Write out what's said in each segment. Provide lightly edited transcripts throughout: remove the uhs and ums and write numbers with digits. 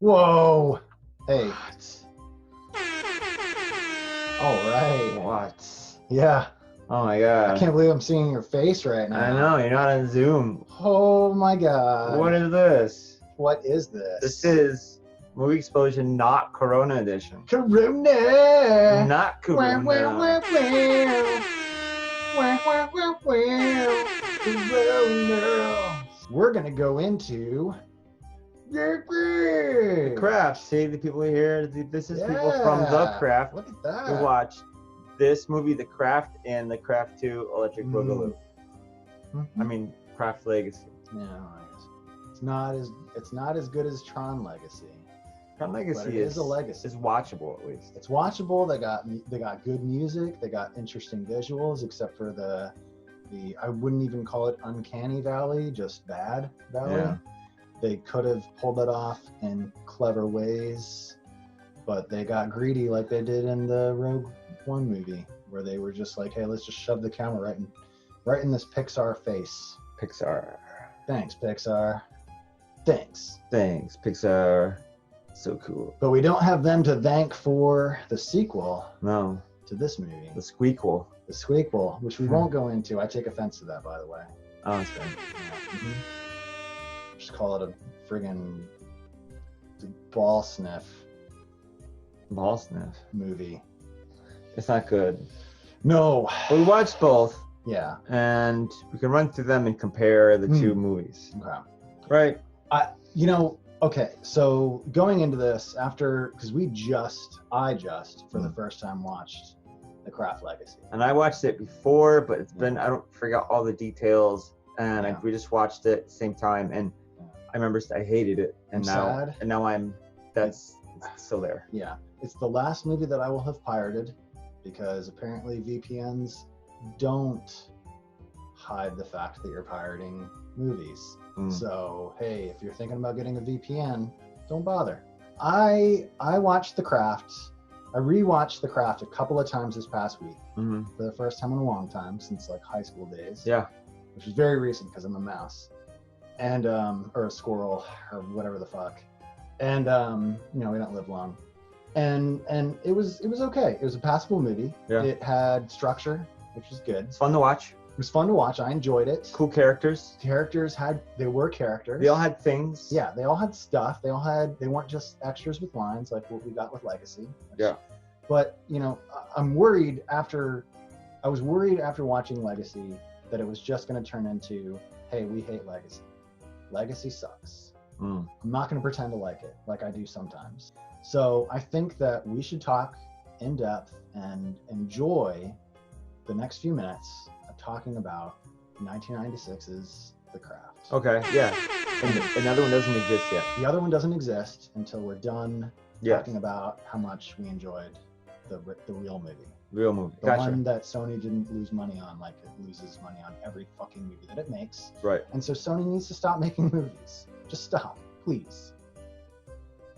Whoa. Hey. What? All right. What? Yeah. Oh my I god. can't believe I'm seeing your face right now. I know, you're not on Zoom. Oh my god. What is this? What is this? This is Movie Explosion, not Corona edition. Corona. Not Wow, wow, wow, Corona. wow. Wow, wow, wow, wow. Corona. We're gonna go into The Craft. See the people here. This is people from The Craft. Look at who that. watched this movie, The Craft, and The Craft 2 Electric Boogaloo. I mean, Craft Legacy. Yeah, I guess. It's not as good as Tron Legacy. Tron Legacy But it is a legacy. Is watchable at least. It's watchable. They got good music. They got interesting visuals, except for the I wouldn't even call it uncanny valley, just bad valley. Yeah. They could have pulled it off in clever ways, but they got greedy like they did in the Rogue One movie, where they were just like, hey, let's just shove the camera right in this Pixar face. Pixar. Thanks, Pixar. Thanks. Thanks, Pixar. So cool. But we don't have them to thank for the sequel No, to this movie, the Squeakquel. the Squeakquel, which we won't go into. I take offense to that, by the way. Oh, that's good. Yeah. Just call it a friggin' ball sniff Ball sniff. movie. It's not good. No. But we watched both, Yeah. and we can run through them and compare the two movies. Okay. Right. Okay, so going into this because I just for the first time watched The Craft Legacy. And I watched it before, but it's been, I don't forget all the details, and we just watched it at the same time, and I remember I hated it, and sad. now that's still there. Yeah, it's the last movie that I will have pirated, because apparently VPNs don't hide the fact that you're pirating movies. So hey, if you're thinking about getting a VPN, don't bother. I watched The Craft. I rewatched The Craft a couple of times this past week for the first time in a long time, since like high school days. Yeah. Which is very recent because I'm a mouse, and or a squirrel or whatever the fuck. And we don't live long. And it was okay. It was a passable movie. Yeah. It had structure, which was good. It's fun to watch. It was fun to watch. I enjoyed it. Cool characters. They were characters. They all had things. Yeah, they all had stuff. They weren't just extras with lines like what we got with Legacy. Yeah. But, I was worried after watching Legacy that it was just going to turn into, hey, we hate Legacy. Legacy sucks. I'm not going to pretend to like it like I do sometimes. So I think that we should talk in depth and enjoy the next few minutes of talking about 1996's The Craft. Okay, yeah. And another one doesn't exist yet. The other one doesn't exist until we're done talking about how much we enjoyed the real movie. Real movie. The one that Sony didn't lose money on like it loses money on every fucking movie that it makes. Right. And so Sony needs to stop making movies. Just stop, please.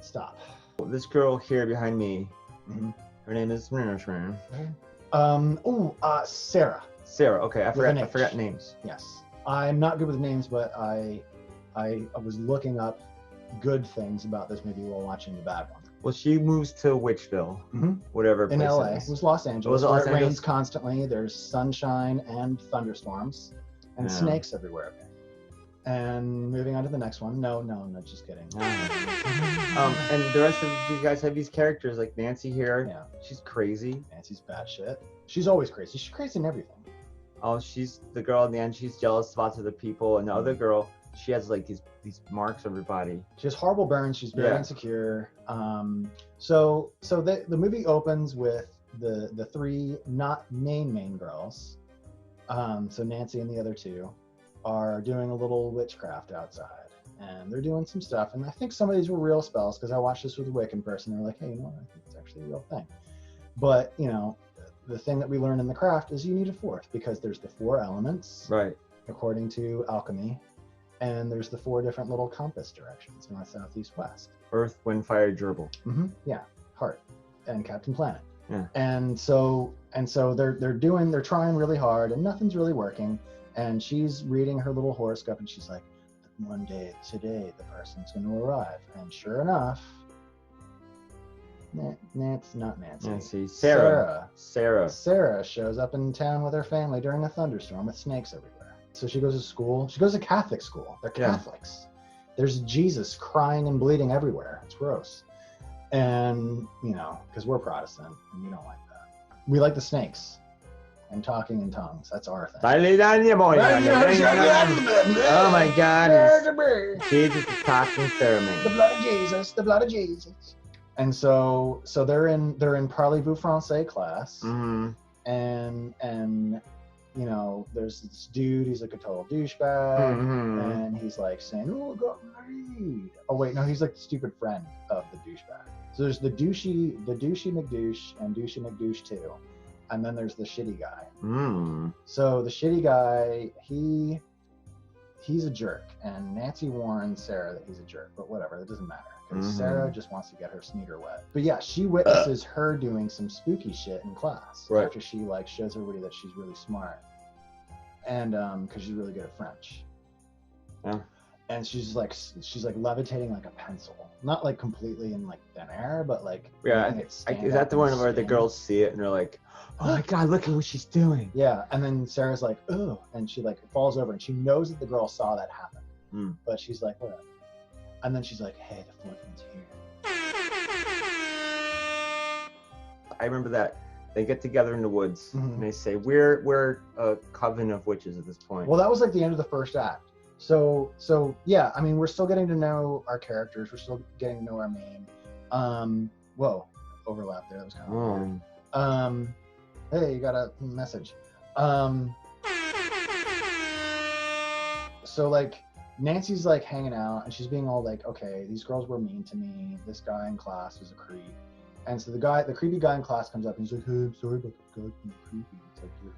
Stop. This girl here behind me, her name is Sarah. Sarah. Okay, I With an forgot H. names. Yes. I'm not good with names, but I was looking up good things about this movie while watching the bad one. Well, she moves to Witchville, whatever In place LA. it It is. was Los Angeles. Was it Los where it rains Angeles? constantly. There's sunshine and thunderstorms and snakes everywhere. And moving on to the next one. No, just kidding. And the rest of these guys have these characters like Nancy here. Yeah. She's crazy. Nancy's bad shit. She's always crazy. She's crazy in everything. Oh, she's the girl in the end. She's jealous of lots of the people, and the other girl, she has like these marks on her body. She has horrible burns. She's very insecure. So the movie opens with the three not main girls. So Nancy and the other two are doing a little witchcraft outside, and they're doing some stuff. And I think some of these were real spells because I watched this with a Wiccan person. They're like, hey, I think it's actually a real thing. But the thing that we learn in The Craft is you need a fourth, because there's the four elements, right, according to alchemy, and there's the four different little compass directions: north, south, east, west. Earth, wind, fire, gerbil. Yeah, Heart and Captain Planet. Yeah. And so they're trying really hard, and nothing's really working. And she's reading her little horoscope, and she's like, the one day today the person's going to arrive. And sure enough, not Nancy. Sarah Shows up in town with her family during a thunderstorm with snakes everywhere. So she goes to school. She goes to Catholic school. They're Catholics. There's Jesus crying and bleeding everywhere. It's gross. And, because we're Protestant and we don't like that. We like the snakes and talking in tongues. That's our thing. Oh my God. Jesus is talking ceremony. The blood of Jesus. The blood of Jesus. And so they're in Parlez-vous Français class, and there's this dude. He's like a total douchebag, and he's like saying, "Oh, I got married." Oh wait, no, he's like the stupid friend of the douchebag. So there's the douchey McDouche and douchey McDouche 2, and then there's the shitty guy. So the shitty guy, he's a jerk, and Nancy warns Sarah that he's a jerk, but whatever, that doesn't matter. Because Sarah just wants to get her sneaker wet. But yeah, she witnesses her doing some spooky shit in class after she shows everybody that she's really smart, and because she's really good at French. Yeah. And she's levitating like a pencil, not like completely in like thin air, but like is that the one where the girls see it and they're like, "Oh my God, look at what she's doing." Yeah, and then Sarah's like, "Oh," and she falls over, and she knows that the girl saw that happen, but she's like, "Whatever." And then she's like, "Hey, the fourth one's here." I remember that they get together in the woods and they say, "We're a coven of witches at this point." Well, that was like the end of the first act. So yeah, I mean, we're still getting to know our characters. We're still getting to know our main. Whoa, overlap there. That was kind of weird. Hey, you got a message. So like, Nancy's like hanging out and she's being all like, okay, these girls were mean to me. This guy in class was a creep. And so the creepy guy in class comes up and he's like, "Hey, I'm sorry about the guy being creepy." It's like, "You're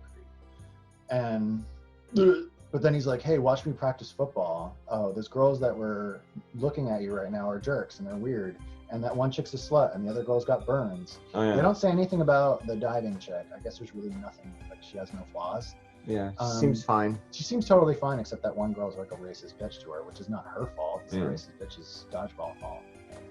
a creep." But then he's like, "Hey, watch me practice football. Oh, those girls that were looking at you right now are jerks and they're weird. And that one chick's a slut and the other girl's got burns." Oh, yeah. They don't say anything about the diving chick. I guess there's really nothing, like she has no flaws. Yeah, seems fine. She seems totally fine, except that one girl's like a racist bitch to her, which is not her fault. It's the racist bitch's dodgeball fault.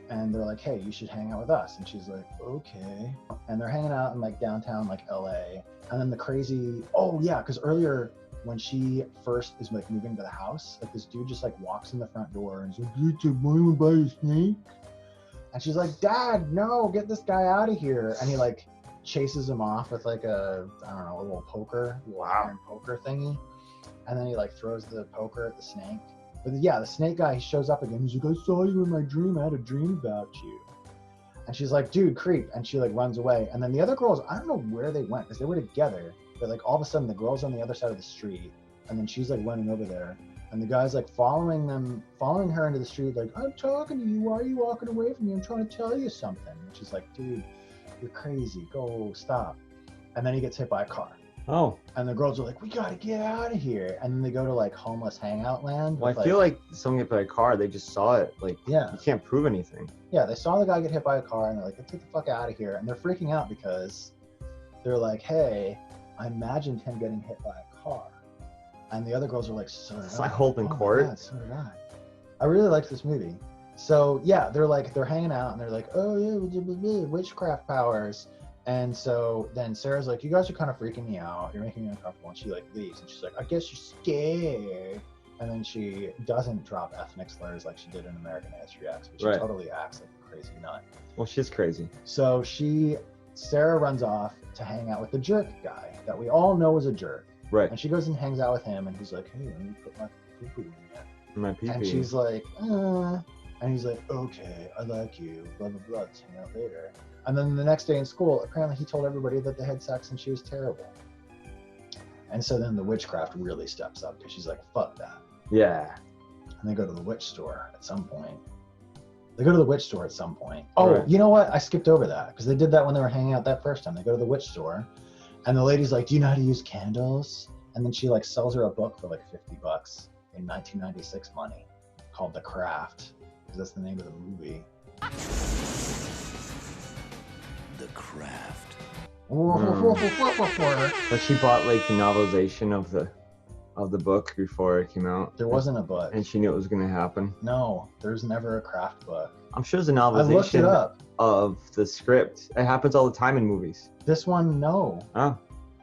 And they're like, "Hey, you should hang out with us." And she's like, "Okay." And they're hanging out in like downtown, like LA. And then the crazy, because earlier when she first is like moving to the house, like this dude just like walks in the front door and is like, "You to buy a snake?" And she's like, "Dad, no, get this guy out of here." And he like chases him off with like a little poker, iron poker thingy. And then he like throws the poker at the snake. But yeah, the snake guy shows up again. He's like, "I saw you in my dream. I had a dream about you." And she's like, "Dude, creep." And she like runs away. And then the other girls, I don't know where they went because they were together. But like all of a sudden the girl's on the other side of the street. And then she's like running over there. And the guy's like following her into the street, like, "I'm talking to you. Why are you walking away from me? I'm trying to tell you something." And she's like, "Dude, you're crazy. Go, stop." And then he gets hit by a car. Oh. And the girls are like, "We gotta get out of here." And then they go to like homeless hangout land. Well, I feel like someone hit by a car, they just saw it. Like, you can't prove anything. Yeah, they saw the guy get hit by a car and they're like, "Let's get the fuck out of here." And they're freaking out because they're like, "Hey, I imagined him getting hit by a car." And the other girls are like, "So did I." It's like Holden Court. God, so did I. I really liked this movie. So yeah, they're hanging out and they're like, "Oh yeah, witchcraft powers." And so then Sarah's like, "You guys are kind of freaking me out. You're making me uncomfortable." And she like leaves and she's like, "I guess you're scared." And then she doesn't drop ethnic slurs like she did in American History X, but she totally acts like a crazy nut. Well, she's crazy. So Sarah runs off to hang out with the jerk guy that we all know is a jerk. Right. And she goes and hangs out with him and he's like, "Hey, let me put my pee-pee in you." My pee-pee. And she's like, And he's like, "Okay, I like you, blah, blah, blah, let's hang out later." And then the next day in school, apparently he told everybody that they had sex and she was terrible. And so then the witchcraft really steps up because she's like, "Fuck that." Yeah. And they go to the witch store at some point. Oh, you know what? I skipped over that because they did that when they were hanging out that first time. They go to the witch store and the lady's like, "Do you know how to use candles?" And then she like sells her a book for like $50 in 1996 money called The Craft, because that's the name of the movie. The Craft. But she bought like the novelization of the of the book before it came out. There wasn't a book. And she knew it was going to happen. No, there's never a craft book. I'm sure there's a I looked it novelization up. of the script. It happens all the time in movies. This one, no. Oh.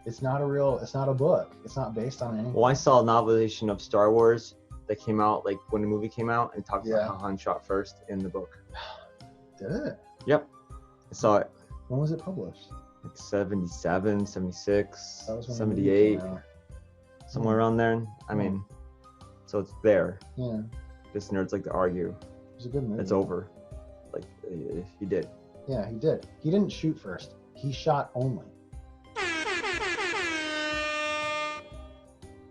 It's not a book. It's not based on anything. Well, I saw a novelization of Star Wars that came out like when the movie came out and talked about how Han shot first in the book. Did it? Yep. I saw it. When was it published? Like 77, 76, That was when 78, the movie came out. somewhere around there. I mean, so it's there. Yeah. Just nerds like to argue. It was a good movie. It's over. Like, he did. Yeah, he did. He didn't shoot first. He shot only.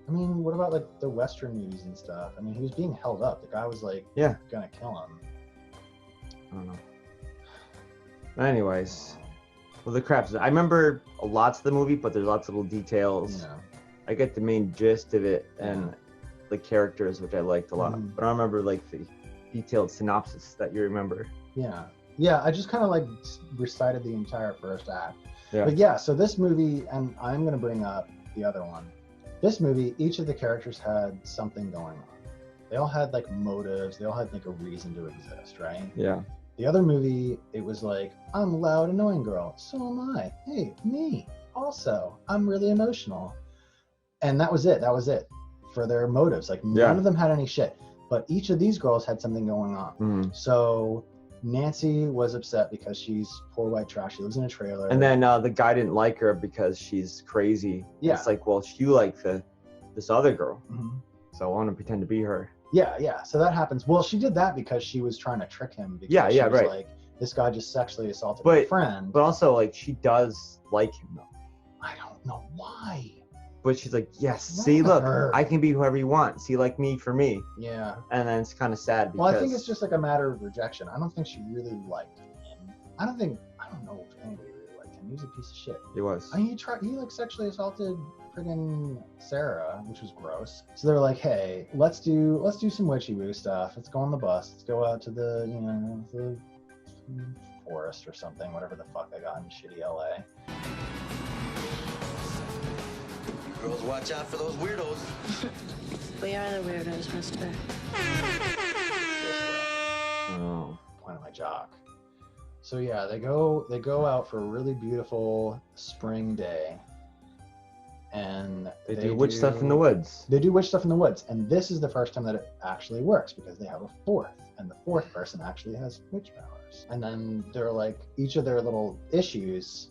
I mean, what about like the Western movies and stuff? I mean, he was being held up. The guy was like, gonna kill him. I don't know. But anyways, well, the crafts. I remember lots of the movie, but there's lots of little details. Yeah. I get the main gist of it and the characters, which I liked a lot. But I don't remember like the detailed synopsis that you remember. Yeah. Yeah, I just kind of like recited the entire first act. Yeah. But yeah, so this movie, and I'm gonna bring up the other one. This movie, each of the characters had something going on. They all had like motives. They all had like a reason to exist, right? Yeah. The other movie, it was like, I'm a loud, annoying girl. So am I. Hey, me. Also, I'm really emotional. And that was it. That was it for their motives. Like none of them had any shit. But each of these girls had something going on. Mm-hmm. So Nancy was upset because she's poor white trash. She lives in a trailer. And then the guy didn't like her because she's crazy. Yeah. It's like, well, you like this other girl. Mm-hmm. So I want to pretend to be her. Yeah. So that happens. Well, she did that because she was trying to trick him. Because she was like, this guy just sexually assaulted my friend. But also, like, she does like him, though. I don't know why. But she's like, yes, see, look, I can be whoever you want. See, like me for me. Yeah. And then it's kind of sad because... Well, I think it's just like a matter of rejection. I don't think she really liked him. I don't know if anybody really liked him. He was a piece of shit. He was. I mean, he like sexually assaulted friggin' Sarah, which was gross. So they're like, hey, let's do some witchy woo stuff. Let's go on the bus. Let's go out to the forest or something, whatever the fuck I got in shitty LA. Girls, watch out for those weirdos. We are the weirdos, mister. Oh. Point of my jock. So yeah, they go out for a really beautiful spring day. And they do witch stuff in the woods. They do witch stuff in the woods. And this is the first time that it actually works because they have a fourth. And the fourth person actually has witch powers. And then they're like, each of their little issues,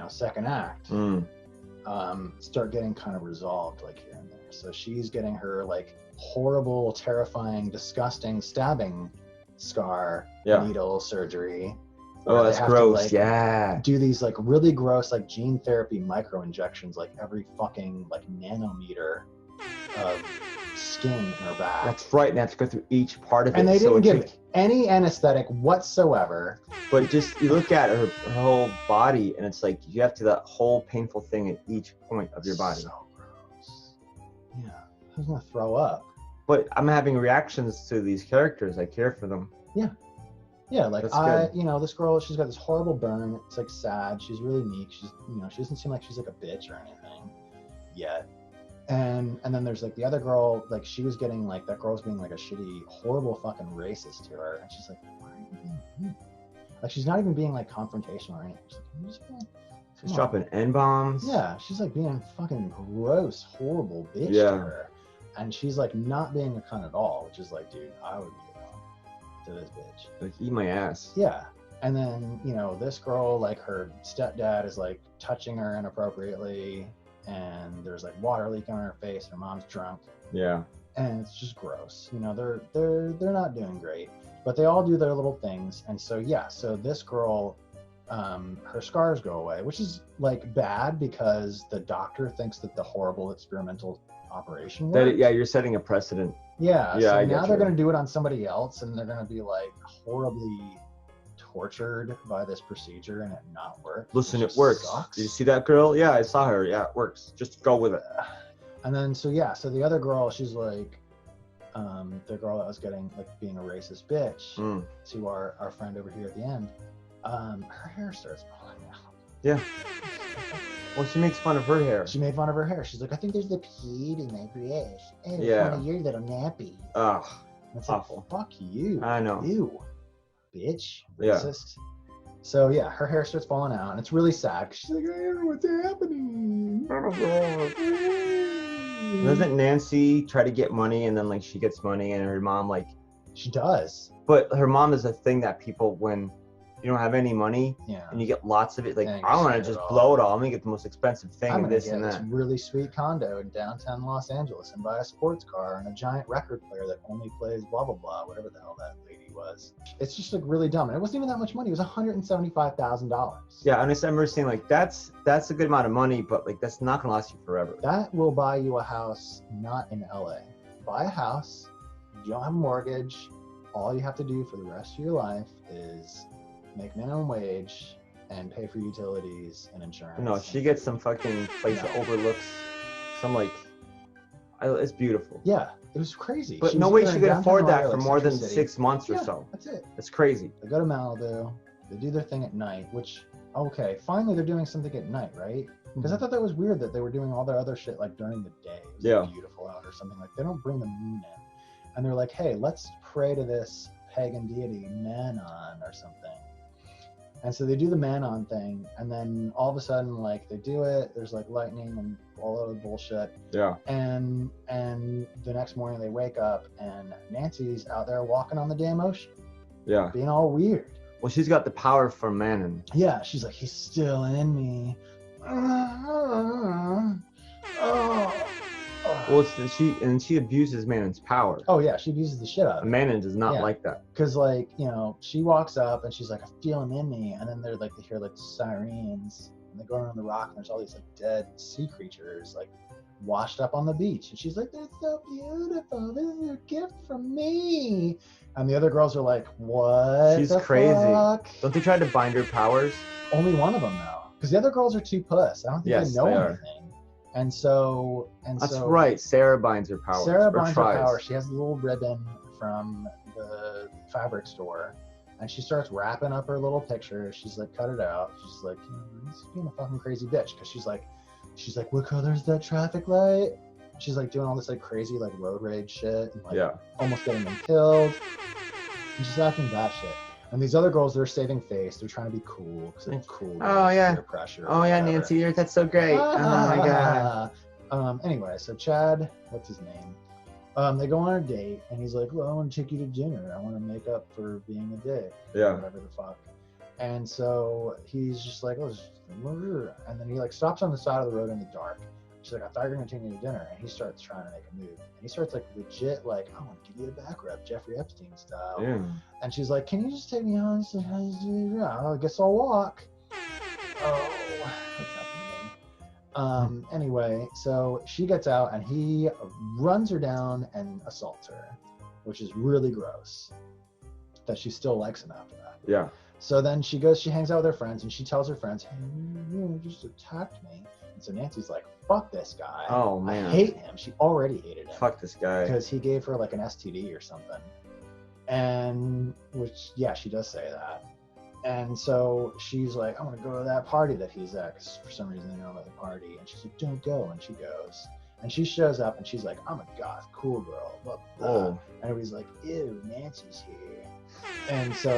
second act, start getting kind of resolved like here and there. So she's getting her like horrible, terrifying, disgusting stabbing scar, needle surgery. Oh, that's gross. To, like, do these like really gross like gene therapy micro injections like every fucking like nanometer of skin in her back. That's right, and they have to go through each part of it. And they didn't give any anesthetic whatsoever. But just you look at her whole body, and it's like you have to that whole painful thing at each point of your body. So gross. Yeah, I was gonna throw up. But I'm having reactions to these characters. I care for them. Yeah, like this girl, she's got this horrible burn. It's like sad. She's really meek. She's, she doesn't seem like she's like a bitch or anything yet. And then there's like the other girl, like she was getting like that girl's being like a shitty, horrible fucking racist to her, and she's like, why are you being mean? Like she's not even being like confrontational or anything. She's like, can you just be she's dropping N-bombs. Yeah, she's like being fucking gross, horrible bitch to her, and she's like not being a cunt at all, which is like, dude, I would be to this bitch. Like, eat my ass. Yeah. And then, this girl, like her stepdad is like touching her inappropriately, and there's like water leaking on her face. Her mom's drunk. Yeah. And it's just gross. They're not doing great, but they all do their little things. And so so this girl, her scars go away, which is like bad because the doctor thinks that the horrible experimental operation worked. You're setting a precedent. Yeah, so now they're going to do it on somebody else, and they're going to be like horribly tortured by this procedure and it not work. Listen, it works. Sucks. Did you see that girl? Yeah, I saw her. Yeah, it works. Just go with it. And then so the other girl, she's like, the girl that was getting like being a racist bitch to our friend over here at the end. Her hair starts falling out. Yeah. Well, she makes fun of her hair. She made fun of her hair. She's like, I think there's the pee in my brush. Oh, Yeah. one of your little nappy. Ugh. That's Awful. Like, fuck you. I know. Ew. Bitch. Yeah. Racist. So yeah, her hair starts falling out, and it's really sad. 'Cause she's like, I don't know what's happening. Doesn't Nancy try to get money and then like she gets money and her mom like? She does. But her mom is a thing that people, when you don't have any money Yeah. and you get lots of it, like, Yeah, you I want to spend it just all. blow it all. I'm gonna get the most expensive thing I'm and gonna this get and this that. really sweet condo in downtown Los Angeles and buy a sports car and a giant record player that only plays blah blah blah, whatever the hell that lady was. It's just like really dumb. And it wasn't even that much money. It was $175,000. Yeah, and I remember saying like that's a good amount of money, but like that's not gonna last you forever. That will buy you a house not in LA. Buy a house, you don't have a mortgage, all you have to do for the rest of your life is make minimum wage and pay for utilities and insurance. No, she gets some fucking place that overlooks some like, it's beautiful. Yeah, it was crazy. But She no was way either she in could downtown afford LA that or, for like, more than Century City. 6 months or Yeah, so. that's it. It's crazy. They go to Malibu, they do their thing at night, which, okay, finally they're doing something at night, right? Because I thought that was weird that they were doing all their other shit like during the day. It was like, beautiful out or something. Like, they don't bring the moon in. And they're like, hey, let's pray to this pagan deity, Manon or something. And so they do the Manon thing, and then all of a sudden, like, they do it, there's like lightning and all other bullshit. Yeah. And the next morning they wake up and Nancy's out there walking on the damn ocean. Yeah. Being all weird. Well, she's got the power from Manon. Yeah, she's like, he's still in me. Well, she abuses Manon's power. Oh yeah, she abuses the shit out of it. Manon does not like that. Because like, you know, she walks up and she's like, I feel him in me, and then they're like, they hear like sirens, and they go around the rock and there's all these like dead sea creatures like washed up on the beach, and she's like, that's so beautiful, this is a gift from me. And the other girls are like, what? She's the crazy. Fuck? Don't they try to bind her powers? Only one of them though, because the other girls are too puss. I don't think they know anything. And so that's right. Sarah binds her powers. Sarah binds her power. She has a little ribbon from the fabric store, and she starts wrapping up her little picture. She's like, cut it out. She's like, this is being a fucking crazy bitch, because she's like, what color is that traffic light? She's like doing all this like crazy like road rage shit, and, like, almost getting them killed. And she's acting that shit. And these other girls, they're saving face. They're trying to be cool because they're cool. Oh yeah. Peer pressure. Oh yeah, Nancy, that's so great. Oh my god. Anyway, so Chad, what's his name? They go on a date, and he's like, well, I want to take you to dinner. I want to make up for being a dick. Yeah. Whatever the fuck. And so he's just like, oh, and then he like stops on the side of the road in the dark. She's like, I thought you were going to take me to dinner. And he starts trying to make a move. And he starts like legit, like, I want to give you a back rub, Jeffrey Epstein style. Yeah. And she's like, can you just take me home? She's like, I guess I'll walk. Oh, what's happening? Anyway, so she gets out and he runs her down and assaults her, which is really gross that she still likes him after that. Yeah. So then she hangs out with her friends, and she tells her friends, hey, you just attacked me. And so Nancy's like, fuck this guy. Oh, man. I hate him. She already hated him. Fuck this guy. Because he gave her like an STD or something. And, which, yeah, she does say that. And so she's like, I want to go to that party that he's at, because for some reason they know about the party. And she's like, don't go. And she goes. And she shows up, and she's like, I'm a goth, cool girl, blah, blah. Oh. And everybody's like, ew, Nancy's here. And so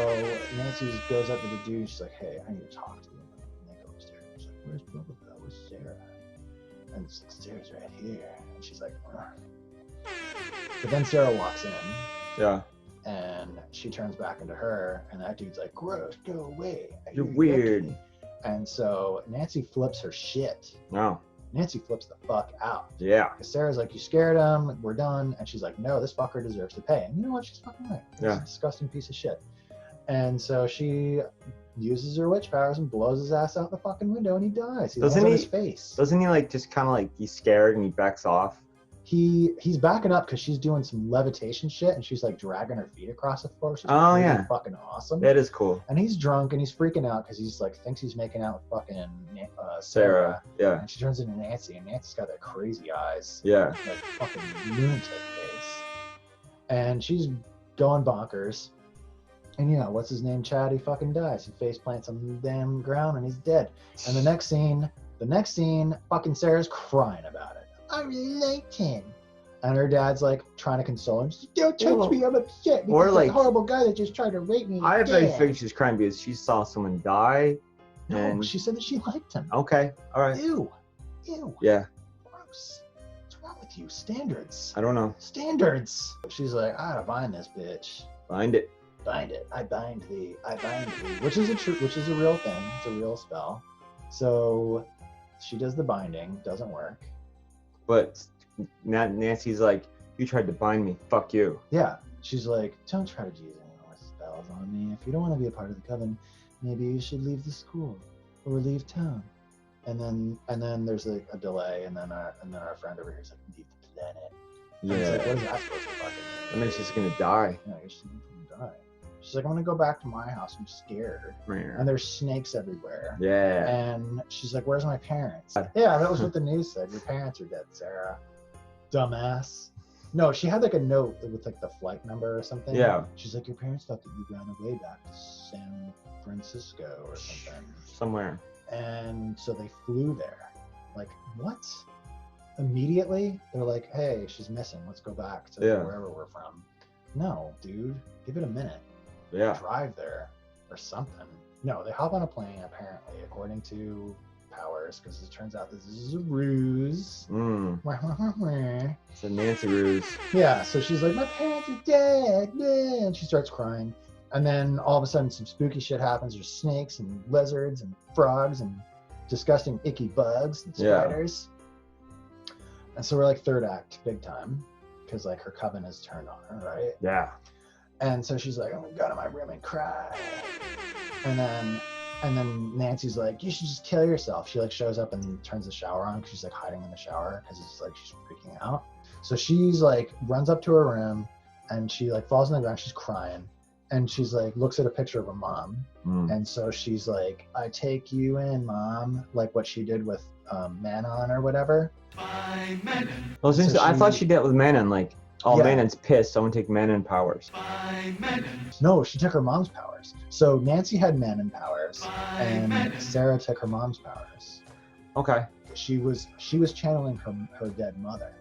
Nancy goes up to the dude. She's like, hey, I need to talk to him. And they go upstairs. She's like, where's blah, blah, blah? Where's Sarah? And it's like, Sarah's right here. And she's like, ugh. But then Sarah walks in. Yeah. And she turns back into her. And that dude's like, gross, go away. You're weird. Yucky. And so Nancy flips her shit. No. Nancy flips the fuck out. Yeah. Because Sarah's like, you scared him, we're done. And she's like, no, this fucker deserves to pay. And you know what? She's fucking right. He's a disgusting piece of shit. And so she uses her witch powers and blows his ass out the fucking window, and he dies. He lands on his face. Doesn't he like just kind of like he's scared and he backs off? He's backing up because she's doing some levitation shit, and she's like dragging her feet across the floor. She's fucking awesome. That is cool. And he's drunk and he's freaking out because he's like thinks he's making out with fucking Sarah. Yeah. And she turns into Nancy, and Nancy's got that crazy eyes. Yeah. Like fucking lunatic face. And she's going bonkers. And you know, what's his name? Chad, he fucking dies. He face plants on the damn ground and he's dead. And the next scene, The next scene, fucking Sarah's crying about it. I really liked him. And her dad's like trying to console him. She's like, don't touch me, I'm upset because like, that horrible guy that just tried to rape me. I figured she's crying because she saw someone die. No, and she said that she liked him. Okay, all right. Ew. Yeah. Gross. What's wrong with you? Standards. I don't know. Standards. She's like, I gotta bind this bitch. Bind it. Bind it. I bind thee. I bind thee. Which is a real thing. It's a real spell. So she does the binding. Doesn't work. But Nancy's like, you tried to bind me. Fuck you. Yeah. She's like, don't try to use any more spells on me. If you don't want to be a part of the coven, maybe you should leave the school or leave town. And then there's like a delay, and then our friend over here is like, leave the planet. Yeah. And it's like, what is that supposed to fucking mean? I mean, she's gonna die. Yeah, she's gonna die. She's like, I'm gonna go back to my house. I'm scared. And there's snakes everywhere. Yeah. And she's like, where's my parents? Yeah, that was what the news said. Your parents are dead, Sarah. Dumbass. No, she had like a note with like the flight number or something. Yeah. She's like, your parents thought that you ran away back to San Francisco or something. Somewhere. And so they flew there. Like, what? Immediately, they're like, hey, she's missing. Let's go back to wherever we're from. No, dude. Give it a minute. Yeah. Drive there or something. No, they hop on a plane, apparently, according to Powers, because it turns out this is a ruse. It's a Nancy ruse. Yeah, so she's like, my parents are dead. And she starts crying. And then all of a sudden, some spooky shit happens. There's snakes and lizards and frogs and disgusting, icky bugs and spiders. And so we're like third act, big time, because like her coven is turned on her, right? Yeah. And so she's like, I'm gonna go to my room and cry. And then Nancy's like, you should just kill yourself. She like shows up and turns the shower on because she's like hiding in the shower because it's like she's freaking out. So she's like runs up to her room and she like falls on the ground. She's crying. And she's like, looks at a picture of her mom. And so she's like, I take you in, mom. Like what she did with Manon or whatever. Well, so I thought she did it with Manon. Like, Manon's pissed, so I'm going to take Manon powers. No, she took her mom's powers. So Nancy had Manon powers, and Sarah took her mom's powers. Okay. She was channeling her dead mother.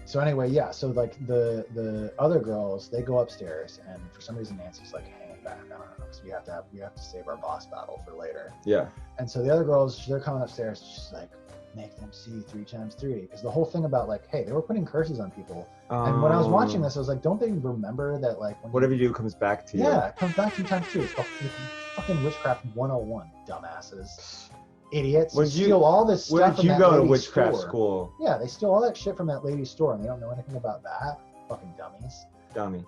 So anyway, yeah. So like the other girls, they go upstairs, and for some reason Nancy's like hanging back. I don't know, because we have to save our boss battle for later. Yeah. And so the other girls, they're coming upstairs. She's like, make them see 3 times 3, because the whole thing about like, hey, they were putting curses on people. And when I was watching this, I was like, don't they remember that like when whatever you do comes back to you? Yeah, it comes back 3 times 2. It's fucking witchcraft 101, dumbasses. Idiots. Steal all this stuff. Where did you go to witchcraft store. school? Yeah, they steal all that shit from that lady's store, and they don't know anything about that. Fucking dummies.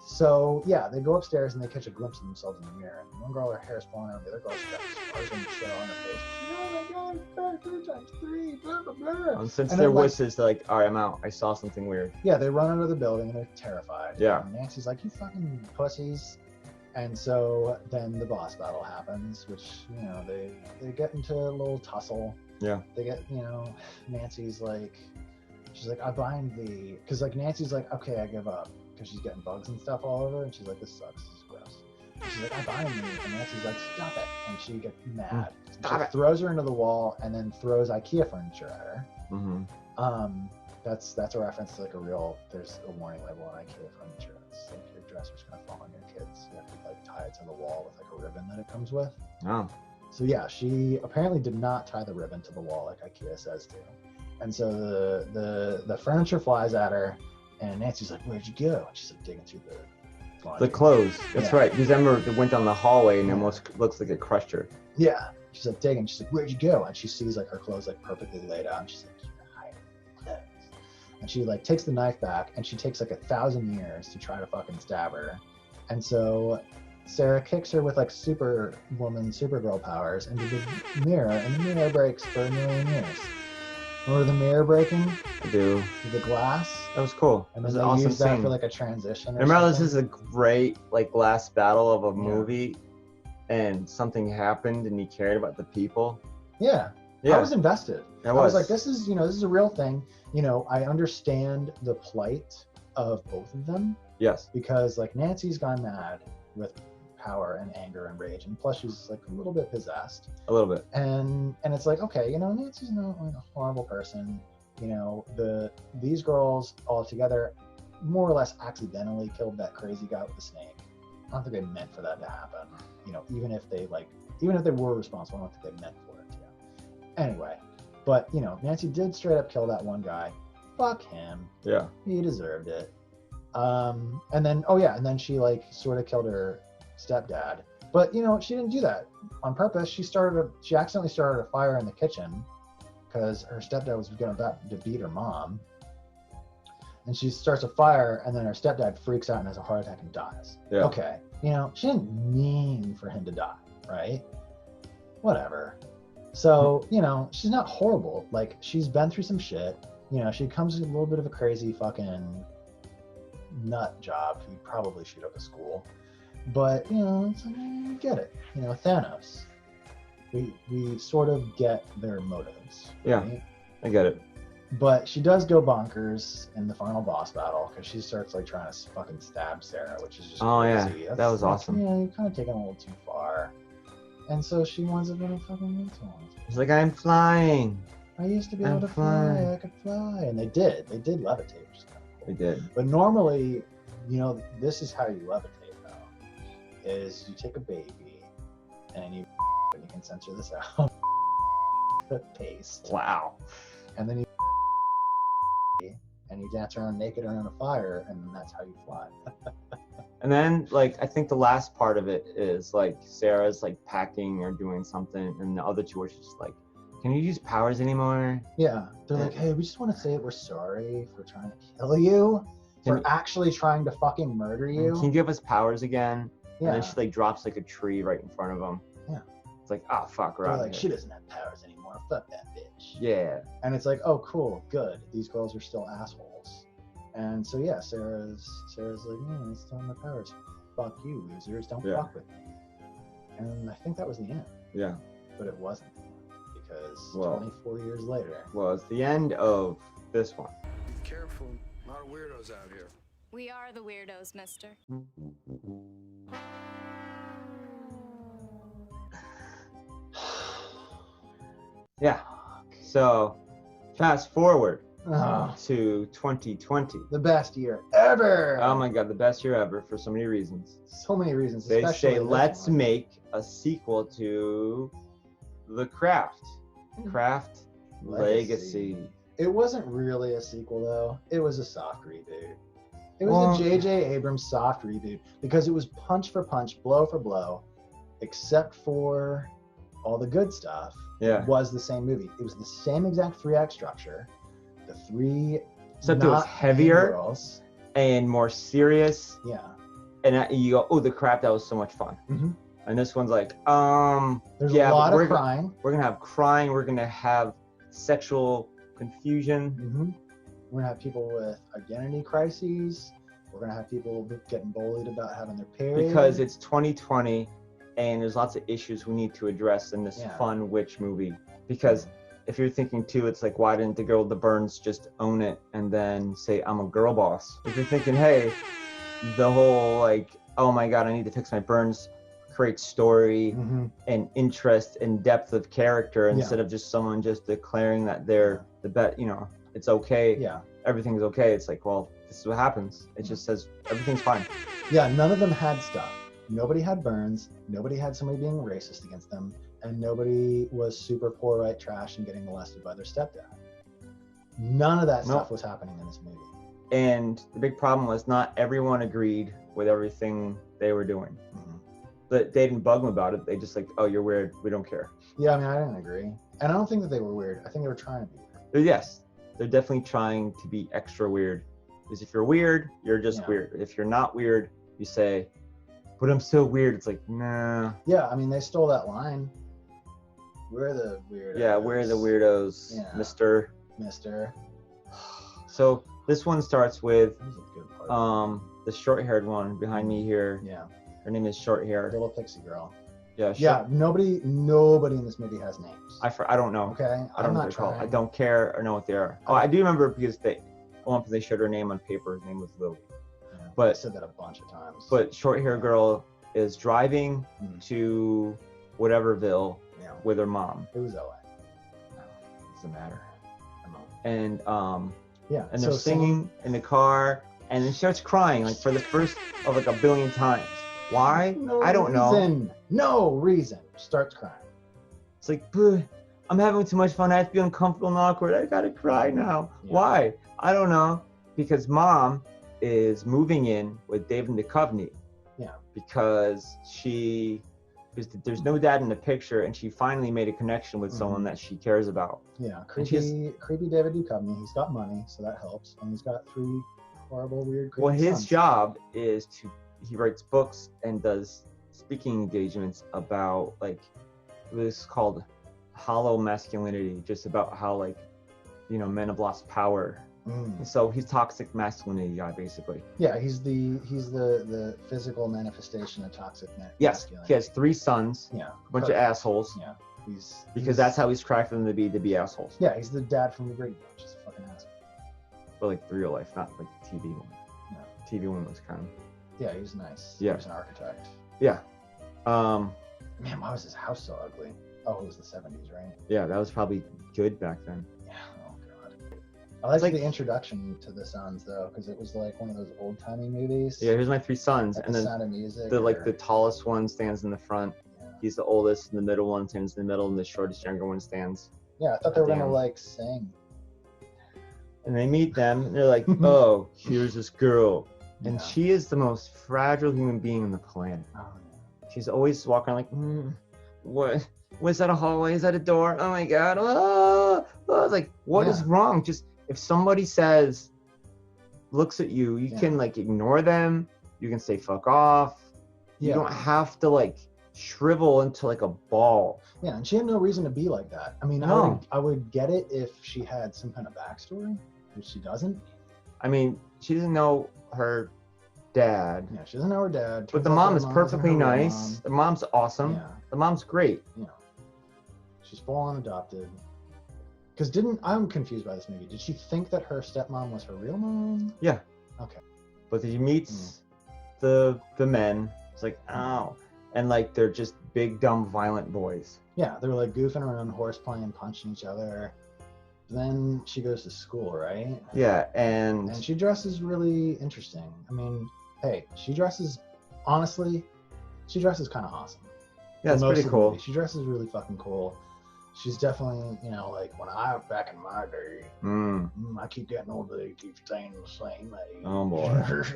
So yeah, they go upstairs and they catch a glimpse of themselves in the mirror. And one girl, her hair's falling out. The other girl, she's got scars and shit on her face. She's, oh my god, 3 times 3, blah blah blah. And since their wishes, they're like, all right, I'm out. I saw something weird. Yeah, they run out of the building and they're terrified. Yeah. And Nancy's like, you fucking pussies. And so then the boss battle happens, which, you know, they get into a little tussle. Yeah. They get, you know, Nancy's like, she's like, I bind thee. Because, like, Nancy's like, okay, I give up. Because she's getting bugs and stuff all over. And she's like, this sucks. This is gross. And she's like, I bind thee. And Nancy's like, stop it. And she gets mad. She throws her into the wall and then throws IKEA furniture at her. Mm-hmm. That's a reference to, like, there's a warning label on IKEA furniture. It's like, your dresser's going to fall on your kids. You have to, like, tie it to the wall with, like, a ribbon that it comes with. Oh. So yeah, she apparently did not tie the ribbon to the wall like IKEA says to. And so the furniture flies at her, and Nancy's like, "Where'd you go?" And she's like digging through the clothes. That's right. Because I remember it went down the hallway and almost looks like it crushed her. Yeah. She's like digging. She's like, "Where'd you go?" And she sees like her clothes like perfectly laid out. And she's like, "You're hiding clothes." And she like takes the knife back, and she takes like 1,000 years to try to fucking stab her. And so Sarah kicks her with like Supergirl powers into the mirror, and the mirror breaks for 1,000,000 years. Remember the mirror breaking? I do. The glass? That was cool. And then they awesome use that scene for like a transition. Remember, this is a great like last battle of a movie, and something happened, and you cared about the people. Yeah. I was invested. I was like, this is a real thing. You know, I understand the plight of both of them. Yes. Because like Nancy's gone mad power and anger and rage, and plus she's like a little bit possessed. A little bit. And it's like, okay, you know, Nancy's not like a horrible person. You know, these girls all together more or less accidentally killed that crazy guy with the snake. I don't think they meant for that to happen. You know, even if they were responsible, I don't think they meant for it to. Anyway, but you know, Nancy did straight up kill that one guy. Fuck him. Yeah. He deserved it. And then she like sort of killed her stepdad. But you know, she didn't do that on purpose. She accidentally started a fire in the kitchen because her stepdad was about to beat her mom. And she starts a fire, and then her stepdad freaks out and has a heart attack and dies. Yeah. Okay, you know, she didn't mean for him to die, right? Whatever. So, you know, she's not horrible. Like, she's been through some shit. You know, she comes with a little bit of a crazy fucking nut job who probably should up a school. But, you know, it's like, we get it. You know, Thanos. We sort of get their motives. Yeah, right? I get it. But she does go bonkers in the final boss battle because she starts like trying to fucking stab Sarah, which is just crazy. Yeah, that was awesome. Yeah, you're kind of taking it a little too far. And so she winds up in a fucking mental. It's like, I'm flying. I used to be able to fly. I could fly. And they did levitate, which is kind of cool. They did. But normally, you know, this is how you levitate though, is you take a baby and you can censor this out. Paste. Wow. And then you dance around naked around a fire, and then that's how you fly. And then, like, I think the last part of it is like Sarah's like packing or doing something, and the other two are just like, "Can you use powers anymore?" Yeah, they're like, "Hey, we just want to say we're sorry for trying to kill you, for actually trying to fucking murder you. Can you give us powers again?" Yeah. And then she like drops like a tree right in front of them. Yeah. It's like, oh fuck, we're They're out like, of she here. doesn't have powers anymore. Fuck that bitch. Yeah. And it's like, oh, cool, good. These girls are still assholes. And so yeah, Sarah's like, yeah, I still have my powers. Fuck you, losers. Don't fuck with me. And I think that was the end. Yeah. But it wasn't, because 24 years later. Well, it's the end of this one. Be careful. A lot of weirdos out here. We are the weirdos, mister. Yeah. So, fast forward Oh, to 2020. the best year ever. Oh my god, the best year ever for so many reasons. So many reasons. They especially say, this let's one. make a sequel to The Craft. Craft Legacy. It wasn't really a sequel though. It was a soft reboot. It was Well- a J.J. Abrams soft reboot because it was punch for punch, blow for blow, except for all the good stuff. Yeah. Was the same movie. It was the same exact 3-act structure. The three Except it was not heavier. girls. And more serious. Yeah. And you go, oh, The Craft, that was so much fun. Mhm. And this one's like, There's yeah, a lot but of crying. we're gonna have crying. We're gonna have sexual confusion. Mm-hmm. We're gonna have people with identity crises. We're gonna have people getting bullied about having their period. Because it's 2020 and there's lots of issues we need to address in this Yeah. fun witch movie. Because if you're thinking too, it's like, why didn't the girl with the burns just own it and then say, I'm a girl boss? If you're thinking, hey, the whole like, oh my god, I need to fix my burns, create story and interest and depth of character instead of just someone just declaring that they're the best, you know, it's okay. Yeah. Everything's okay. It's like, well, this is what happens. It just says everything's fine. Yeah, none of them had stuff. Nobody had burns. Nobody had somebody being racist against them. And nobody was super poor white trash and getting molested by their stepdad. None of that stuff was happening in this movie. And the big problem was not everyone agreed with everything they were doing. But they didn't bug them about it. They just like, oh, you're weird. We don't care. Yeah, I mean, I didn't agree. And I don't think that they were weird. I think they were trying to be weird. Yes, they're definitely trying to be extra weird. Because if you're weird, you're just weird. If you're not weird, you say, but I'm so weird. It's like, nah. Yeah, I mean, they stole that line. We're the weirdos. Yeah, we're the weirdos, Mister. So this one starts with That was a good part. the short-haired one behind me here. Yeah. Her name is Short Hair. Little pixie girl. Yeah. Yeah, nobody in this movie has names. I don't know. Okay, I don't know what I'm not they're called. I trying. don't care or know what they are. Oh, I do remember because they showed her name on paper. Her name was Lily. Yeah, I But said that a bunch of times. Short hair girl is driving to whateverville Yeah. with her mom. It was LA. No, doesn't matter. Her mom. And Yeah. and they're singing in the car, and then she starts crying like for the first of like a billion times. Why? No I don't know. reason. No reason. Starts crying. It's like, "Bleh, I'm having too much fun. I have to be uncomfortable and awkward. I gotta cry now. Yeah. Why? I don't know. Because mom is moving in with David Duchovny. Yeah. Because there's no dad in the picture, and she finally made a connection with Mm-hmm. someone that she cares about. Yeah. Creepy David Duchovny. He's got money, so that helps. And he's got 3 horrible, weird, creepy Well, his sons. job is he writes books and does speaking engagements about like this is called hollow masculinity, just about how like men have lost power. So he's toxic masculinity guy basically. Yeah, he's the physical manifestation of toxic Yes, masculinity. he has 3 sons, Yeah. a bunch of assholes. Yeah. Because that's how he's cracked them to be assholes. Yeah, he's the dad from the Brady Bunch. He's a fucking asshole. But like the real life, not like the TV one. Yeah. TV one was kind of. Yeah, he's nice. Yeah. He's an architect. Yeah. Man, why was his house so ugly? Oh, it was the 70s, right? Yeah, that was probably good back then. Yeah. Oh god. I like like- the introduction to the Sons though, because it was like one of those old timey movies. Yeah, here's my 3 sons, Like and The then Sound of Music. the tallest one stands in the front. Yeah. He's the oldest, and the middle one stands in the middle, and the shortest younger one stands. Yeah, I thought they were gonna Goddamn. like sing. And they meet them, and they're like, "Oh, here's this girl, and Yeah. she is the most fragile human being on the planet. Oh, yeah. She's always walking like, what? Was that a hallway? Is that a door? Oh my god! Oh, it's like, what is Yeah. wrong? Just if somebody looks at you, you Yeah. can like ignore them. You can say fuck off. You Yeah. don't have to like shrivel into like a ball. Yeah, and she had no reason to be like that. I mean, No. I would get it if she had some kind of backstory, which she doesn't. I mean, she doesn't know her dad, Yeah, she doesn't know her dad. but Turns the out mom her is isn't perfectly her real nice. mom. The mom's awesome. Yeah, The mom's great. you know, she's full on adopted. Because I'm confused by this movie. Did she think that her stepmom was her real mom? Yeah. Okay. But he meets the men. It's like, oh, and like they're just big, dumb, violent boys. Yeah, they were like goofing around, horseplay and punching each other. Then she goes to school, right? Yeah, And she dresses really interesting. I mean, hey, she dresses kind of awesome. yeah, it's For most pretty of the cool. movie. She dresses really fucking cool. She's definitely, like back in my day, I keep getting older, they keep staying the same age. Oh boy,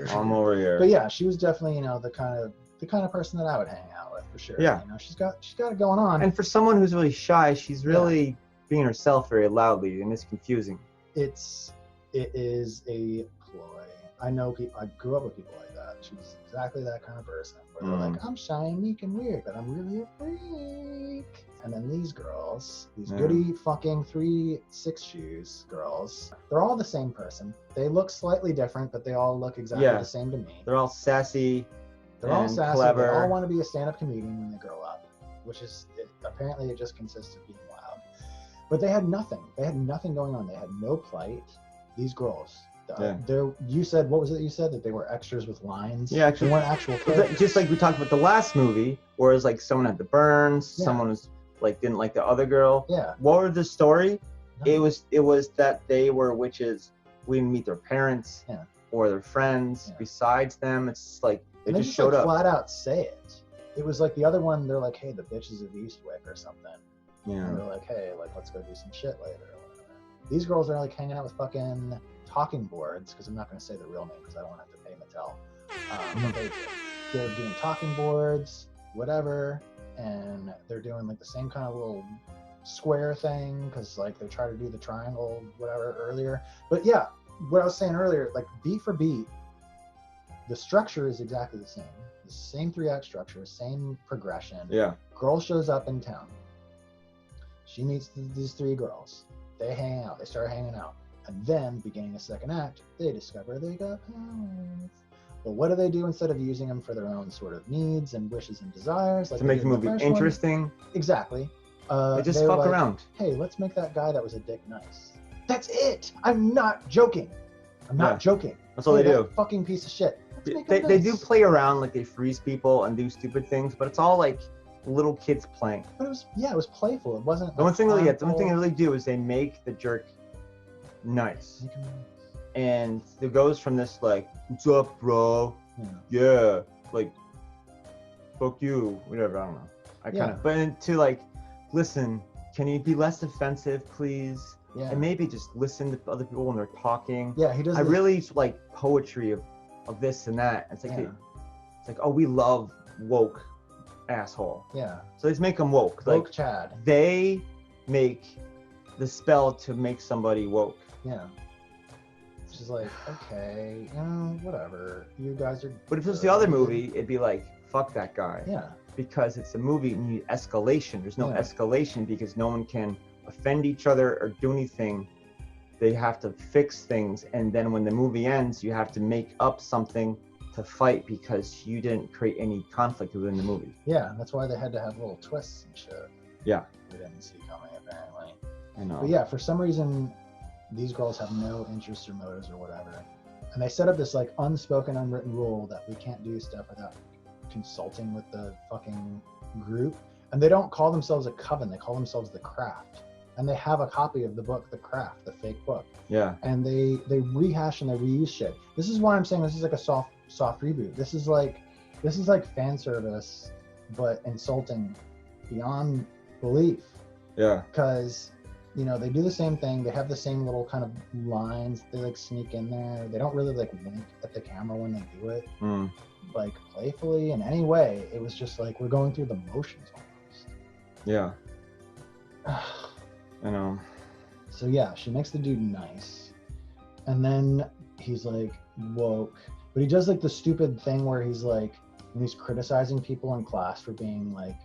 I'm over here. But yeah, she was definitely, the kind of person that I would hang out with for sure. Yeah. She's got it going on. And for someone who's really shy, she's really being herself very loudly, and it's confusing. It is a ploy. I know people. I grew up with people like that. She's exactly that kind of person. Where they're like, I'm shy and meek and weird, but I'm really a freak. And then these girls, these goody fucking 3-6 shoes girls, they're all the same person. They look slightly different, but they all look exactly the same to me. They're all sassy. They're all and sassy. clever. They all want to be a stand-up comedian when they grow up, which is apparently it just consists of being loud. But they had nothing. They had nothing going on. They had no plight. These girls. You said, what was it you said? That they were extras with lines? Yeah, actually, they weren't actual characters. just like we talked about the last movie, where it's like someone had the burns, someone was like didn't like the other girl. Yeah. What was the story? No. It was that they were witches. We didn't meet their parents or their friends. Yeah. Besides them, it's like they just just showed up. Flat out say it. It was like the other one. They're like, hey, the bitches of Eastwick or something. Yeah. And they're like, hey, like let's go do some shit later or whatever. These girls are like hanging out with fucking talking boards, because I'm not going to say the real name because I don't want to have to pay Mattel. But they're doing talking boards, whatever, and they're doing like the same kind of little square thing because like they try to do the triangle whatever earlier. But yeah, what I was saying earlier, like beat for beat, the structure is exactly the same 3-act structure, same progression. Yeah. Girl shows up in town. She meets these 3 girls. They hang out. They start hanging out. And then, beginning of second act, they discover they got powers. But what do they do instead of using them for their own sort of needs and wishes and desires? Like To make the movie first interesting. one? Exactly. They just were fuck like, around. Hey, let's make that guy that was a dick nice. That's it. I'm not joking. I'm not joking. That's all they do. That fucking piece of shit. make They, them they do nice. play around, like they freeze people and do stupid things, but it's all like little kids playing. But it was playful. It wasn't. The one thing they harmful. really do is they make the jerk nice. Make 'em nice. And it goes from this like, what's up, bro? Yeah. Yeah, like, fuck you, whatever, I don't know. Yeah. But into like, listen, can you be less offensive, please? Yeah. And maybe just listen to other people when they're talking. Yeah, he does. I this- really like poetry of this and that. It's like, Yeah. it's like, oh, we love woke asshole. Yeah. So let's make them woke. Woke Like, Chad. they make the spell to make somebody woke. Yeah. She's like, okay, whatever. You guys are. But if it was the other movie, it'd be like, fuck that guy. Yeah. Because it's a movie and you need escalation. There's no Yeah. escalation because no one can offend each other or do anything. They have to fix things, and then when the movie ends, you have to make up something to fight because you didn't create any conflict within the movie. Yeah, that's why they had to have little twists and shit. Yeah. We didn't see coming, apparently. I know. But yeah, for some reason, these girls have no interests or motives or whatever. And they set up this like unspoken, unwritten rule that we can't do stuff without consulting with the fucking group. And they don't call themselves a coven, they call themselves the Craft. And they have a copy of the book, The Craft, the fake book. Yeah. And they rehash and they reuse shit. This is why I'm saying this is like a soft reboot. This is like fan service, but insulting beyond belief. Yeah. Because they do the same thing. They have the same little kind of lines. They like sneak in there. They don't really like wink at the camera when they do it, like playfully in any way. It was just like we're going through the motions almost. Yeah. I know. So yeah, she makes the dude nice, and then he's like woke, but he does like the stupid thing where he's like, when he's criticizing people in class for being like,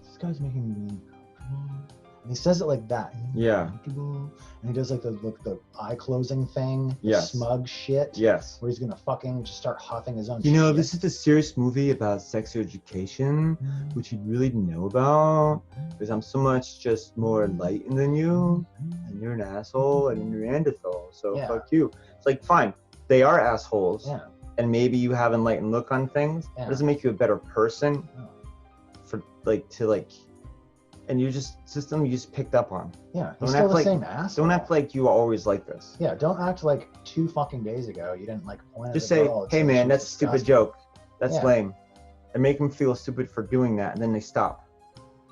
this guy's making me really comfortable. And he says it like that. Yeah. And he does like the eye closing thing, the Yes. smug shit. Yes. Where he's gonna fucking just start huffing his own You know, shit. this is a serious movie about sex education, which you really didn't know about, because I'm so much just more enlightened than you, and you're an asshole and you're Neanderthal, so Yeah. fuck you. It's like, fine, they are assholes, Yeah. and maybe you have enlightened look on things. Yeah. It doesn't make you a better person No. and you just system you just picked up on. Yeah. Don't He's act still the like- same asshole. Don't act like you are always like this. Yeah, don't act like 2 fucking days ago you didn't like point at Just the say, girl and hey say man, she that's a was stupid disgusting. joke. That's Yeah. lame. And make them feel stupid for doing that, and then they stop.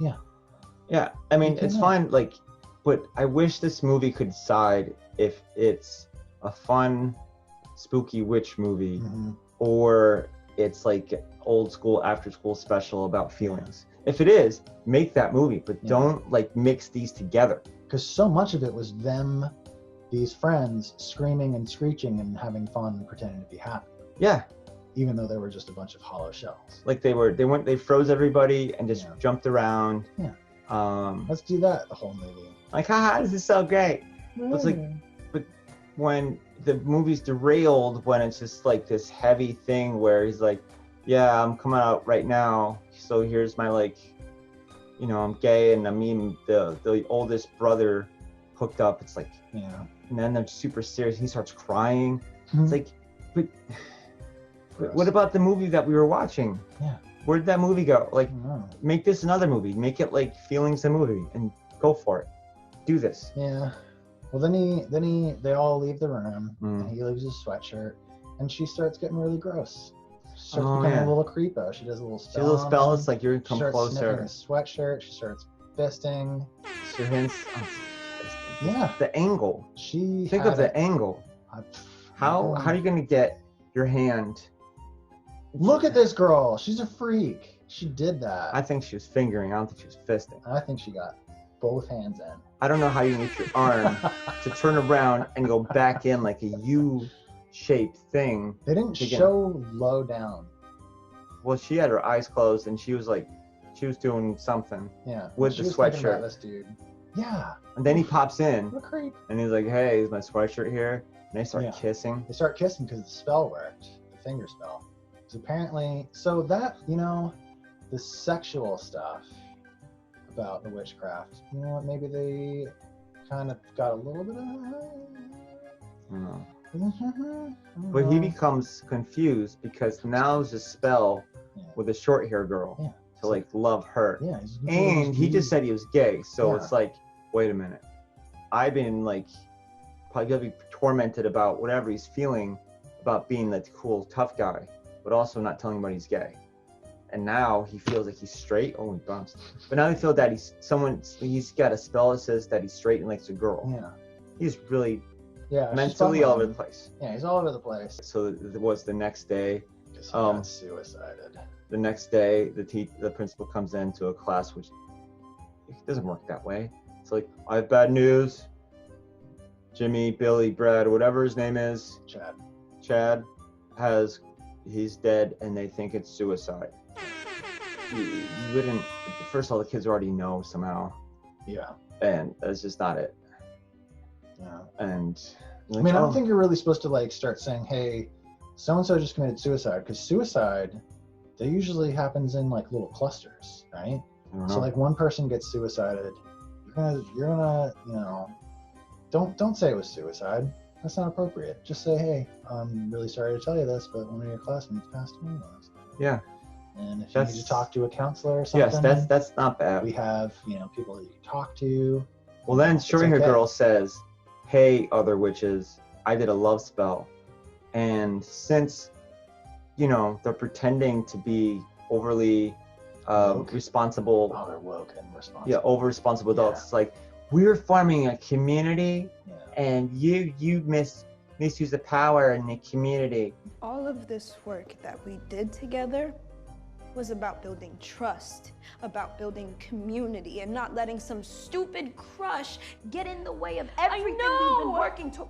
Yeah. Yeah, I mean, You it's can, fine, like, but I wish this movie could decide if it's a fun, spooky witch movie, Mhm. or it's like old school after school special about feelings. If it is, make that movie, but Yeah. don't like mix these together. Because so much of it was them, these friends, screaming and screeching and having fun and pretending to be happy, Yeah, even though they were just a bunch of hollow shells. like they froze everybody and just Yeah. jumped around. Yeah. Um, Let's do that the whole movie. like, haha, this is so great. It's like, but when the movie's derailed, when it's just like this heavy thing where he's like, yeah, I'm coming out right now, so here's my like, I'm gay and me and the oldest brother hooked up. It's like, Yeah. and then they're super serious. He starts crying. Mhm. It's like, but Gross. what about the movie that we were watching? Yeah. Where did that movie go? Like, I don't know. make this another movie. Make it like Feelings the movie and go for it. Do this. Yeah. Well, then they all leave the room, Mm. and he leaves his sweatshirt, and she starts getting really gross. She starts Oh, becoming yeah. a little creepo. She does a little See spell. a little on spell. him. It's like you're gonna She come starts sniffing closer. his sweatshirt. She starts fisting. It's your hands. Yeah. The angle. She Think had of the it. angle. I- How are you gonna get your hand? Look at this girl. She's a freak. She did that. I think she was fingering. I don't think she was fisting. I think she got both hands in. I don't know how you get your arm to turn around and go back in like a U-shaped thing. They didn't Again. show low down. Well, she had her eyes closed and she was doing something. Yeah. With She the was thinking about sweatshirt. This dude. Yeah. And then he pops in What a creep. and he's like, "Hey, is my sweatshirt here?" And they start Yeah. kissing. They start kissing because the spell worked. The finger spell. So apparently, so that, the sexual stuff about the witchcraft, you know what, maybe they kind of got a little bit of I don't know. But he becomes confused because now there's a spell with a short hair girl to like love her. Yeah, And he just said he was gay, so Yeah. it's like, wait a minute. I've been like probably gonna be tormented about whatever he's feeling about being that cool tough guy, but also not telling anybody he's gay. And now he feels like he's straight. Oh, he bounced. But now he feels that he's got a spell that says that he's straight and likes a girl. Yeah. He's really Yeah. mentally all over the place. Yeah, he's all over the place. So it was the next day. Because he got suicided. The next day, the principal comes into a class, which it doesn't work that way. It's like, I have bad news. Jimmy, Billy, Brad, whatever his name is, Chad he's dead, and they think it's suicide. You wouldn't. First of all, the kids already know somehow. Yeah. And that's just not it. Yeah. And I mean, I don't think you're really supposed to like start saying, "Hey, so and so just committed suicide," because suicide, that usually happens in like little clusters, right? So like one person gets suicided, you're gonna, you know, don't say it was suicide. That's not appropriate. Just say, "Hey, I'm really sorry to tell you this, but one of your classmates passed away last night." Yeah. And if you need to talk to a counselor or something, yes, that's not bad. we have, you know, people that you can talk to. Well, then It's short hair okay. girl says, "Hey, other witches, I did a love spell, and since, you know, they're pretending to be overly responsible, Oh, they're woke and responsible. yeah, over responsible adults. Yeah. It's like, we're forming a community, Yeah. and you misuse the power in the community." All of this work that we did together was about building trust, about building community, and not letting some stupid crush get in the way of everything we've been working to.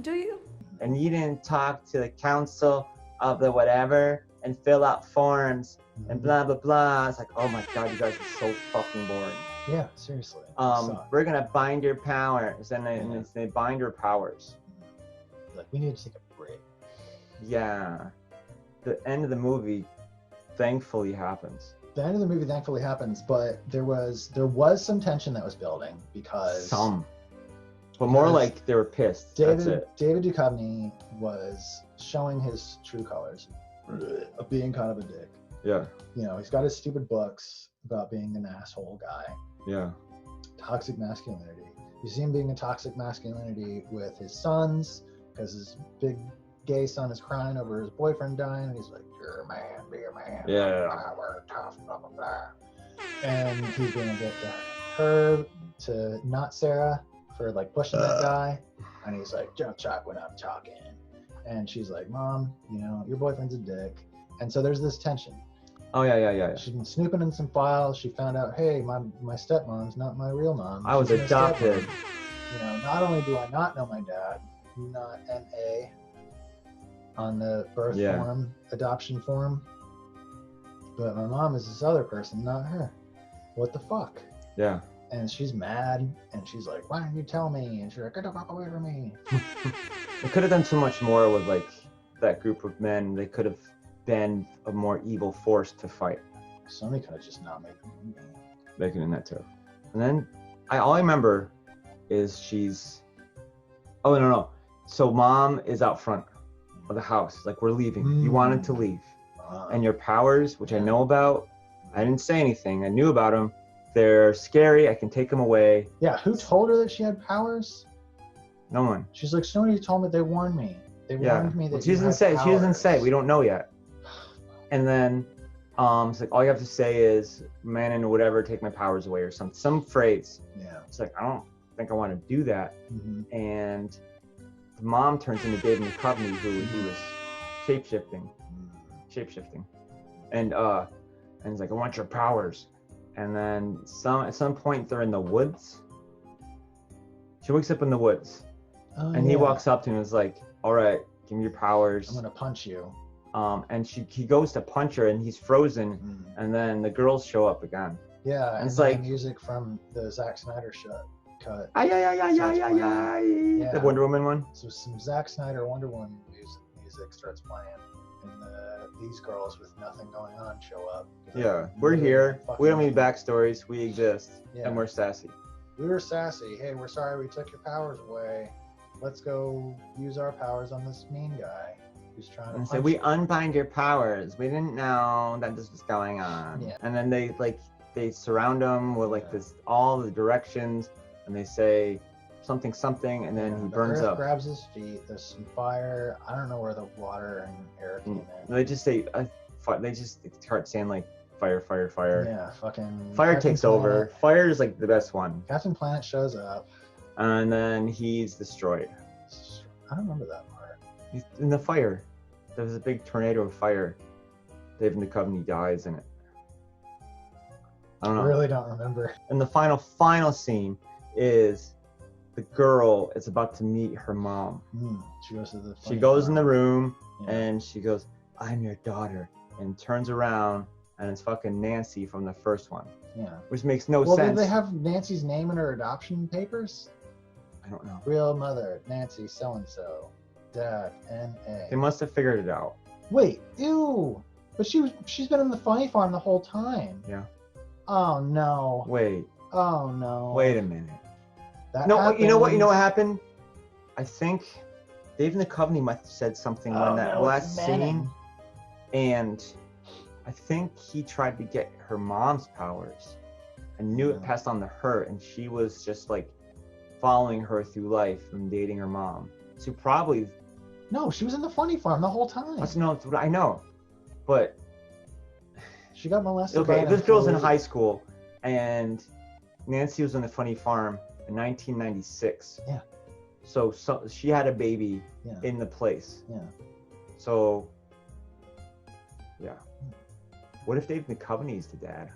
Do you? And you didn't talk to the council of the whatever and fill out forms and blah blah blah. It's like, oh my god, you guys are so fucking boring. Yeah, seriously. We're gonna bind your powers, and they bind your powers. Like, we need to take a break. Yeah. The end of the movie thankfully happens. The end of the movie thankfully happens, but there was some tension that was building because But more like they were pissed. That's it. David Duchovny was showing his true colors of being kind of a dick. Yeah. You know, he's got his stupid books about being an asshole guy. Yeah. Toxic masculinity. You see him being a toxic masculinity with his sons, because his big gay son is crying over his boyfriend dying, and he's like, "You're a man, be a man. Yeah. We're tough, blah, blah, blah." And he's being a dick to her, to not Sarah, for like pushing that guy. And he's like, "Don't talk when I'm talking." And she's like, "Mom, you know, your boyfriend's a dick." And so there's this tension. Oh yeah. She's been snooping in some files. She found out, hey, my stepmom's not my real mom. I was She's my adopted. stepmom. You know, not only do I not know my dad, not NA on the birth form, adoption form, but my mom is this other person, not her. What the fuck? Yeah. And she's mad, and she's like, "Why didn't you tell me?" And she's like, "Get the fuck away from me." They could have done so much more with like that group of men. They could have been a more evil force to fight. Somebody could have just not made the movie. Making in that too. And then all I remember is she's. Oh no. So mom is out front of the house. Like, we're leaving. You wanted to leave, and your powers, which I know about. I didn't say anything. I knew about them. They're scary. I can take them away. Yeah, who told her that she had powers? No one. She's like, somebody told me, they warned me. They warned me that Well, she doesn't say. powers. She doesn't say. We don't know yet. And then, it's like all you have to say is, "Man and whatever, take my powers away," or some phrase. Yeah. It's like, I don't think I want to do that. Mm-hmm. And the mom turns into David Duchovny, who he was shapeshifting, and he's like, "I want your powers." And then at some point they're in the woods. She wakes up in the woods, and he walks up to him and is like, "All right, give me your powers. I'm gonna punch you." And he goes to punch her, and he's frozen. And then the girls show up again. Yeah, and it's like music from the Zack Snyder cut. Yeah. The Wonder Woman one. So some Zack Snyder Wonder Woman music starts playing, and these girls with nothing going on show up. Yeah, we're here. We don't need backstories. We exist, and we're sassy. We were sassy. Hey, we're sorry we took your powers away. let's go use our powers on this mean guy who's trying to And punch so we you." unbind your powers. We didn't know that this was going on. Yeah. And then they surround him with like Yeah. this all the directions, and they say something something, and then Yeah, he the burns earth up. grabs his feet. There's some fire. I don't know where the water and air came in. They just say they just start saying like fire, fire, fire. Yeah, fucking Fire Captain takes over. Planet. Fire is like the best one, Captain Planet shows up. and then he's destroyed. I don't remember that part. He's in the fire. There was a big tornado of fire. David Duchovny dies in it. I don't I know. really don't remember. And the final scene is the girl is about to meet her mom. She goes to the. She goes in the room Yeah. and she goes, "I'm your daughter," and turns around and it's fucking Nancy from the first one, Yeah. which makes no Well, sense. did they have Nancy's name in her adoption papers? I don't know. Real mother, Nancy so and so. Dad, N.A. They must have figured it out. Wait, ew. But she's been in the funny farm the whole time. Yeah. Oh no. Wait. Oh no. Wait a minute. That No, you know what? You know what happens. happened? I think David Duchovny must have said something Oh, on that no, last it's scene, Manning. and I think he tried to get her mom's powers and knew it Yeah. passed on to her, and she was just like following her through life and dating her mom. So probably No, she was in the funny farm the whole time. that's no, I know, but She got molested. okay, by an this girl's in employee. high school, and Nancy was in the funny farm in 1996. Yeah. So she had a baby Yeah. in the place. Yeah. So, yeah. What if Dave Duchovny is the dad?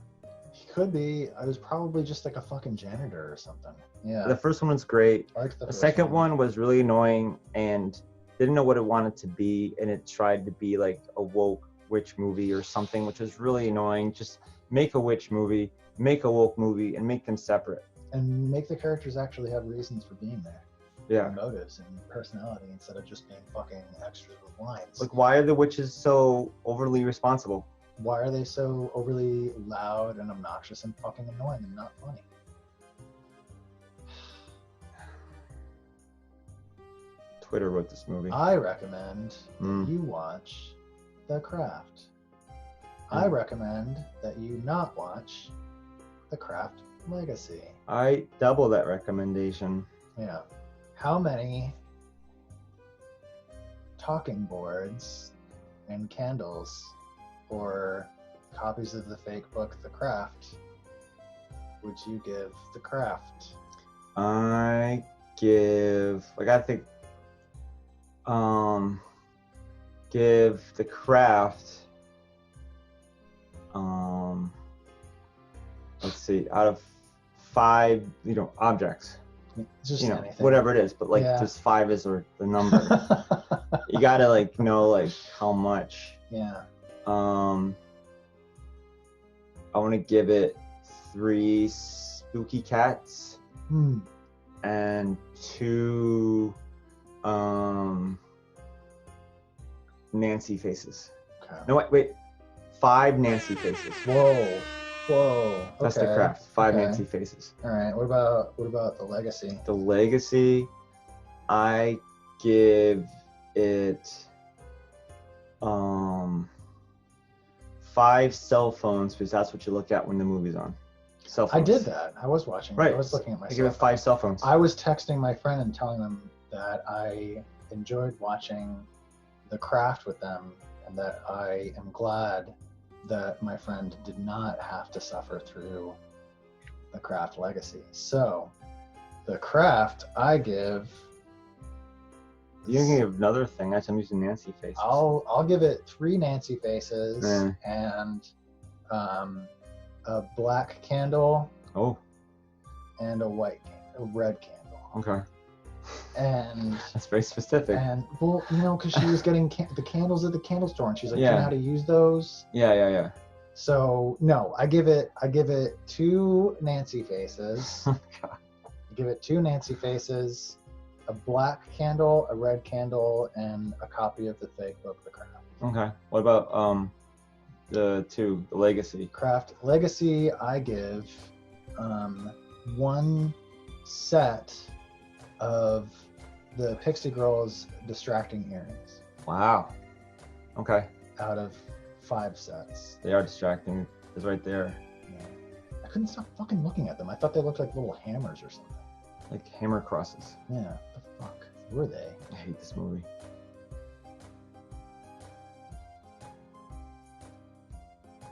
He could be. I was probably just like a fucking janitor or something. Yeah. The first one was great. I liked The first second one was really annoying and didn't know what it wanted to be, and it tried to be like a woke witch movie or something, which was really annoying. Just make a witch movie, make a woke movie, and make them separate. And make the characters actually have reasons for being there. Yeah. And motives and personality instead of just being fucking extras with lines. Like, why are the witches so overly responsible? Why are they so overly loud and obnoxious and fucking annoying and not funny? Twitter wrote this movie. I recommend Mm. that you watch The Craft. I recommend that you not watch The Craft Legacy. I double that recommendation. Yeah. How many talking boards and candles or copies of the fake book The Craft would you give The Craft? I gotta think. Give The Craft. Let's see, out of 5, objects, Just anything. whatever it is, but like Yeah. just 5 is or the number. You gotta know how much. Yeah. I want to give it 3 spooky cats and 2 Nancy faces. Okay. No, wait. 5 Nancy faces. Whoa. Whoa. That's okay. The Craft. 5 Okay. Nancy faces. All right. What about the Legacy? The Legacy, I give it 5 cell phones, because that's what you look at when the movie's on. Cell phones. I did that. I was watching. Right. I was looking at my. I give it 5 cell phones. I was texting my friend and telling them that I enjoyed watching The Craft with them, and that I am glad that my friend did not have to suffer through The Craft Legacy. So, The Craft, I give. You can give another thing. I'm using Nancy faces. I'll give it 3 Nancy faces Yeah. and a black candle Oh, and a red candle. okay. And That's very specific. well, because she was getting the candles at the candle store, and she's like, "Do you Yeah. know how to use those?" Yeah. So no, I give it 2 Nancy faces. Oh, God. I give it 2 Nancy faces, a black candle, a red candle, and a copy of the fake book, The Craft. Okay. What about the Legacy? Craft Legacy, I give 1 set of the Pixie Girls distracting earrings Wow. Okay. out of 5 sets. They are distracting. It's right there. Yeah. I couldn't stop fucking looking at them. I thought they looked like little hammers or something. Like hammer crosses. Yeah, the fuck were they? I hate this movie.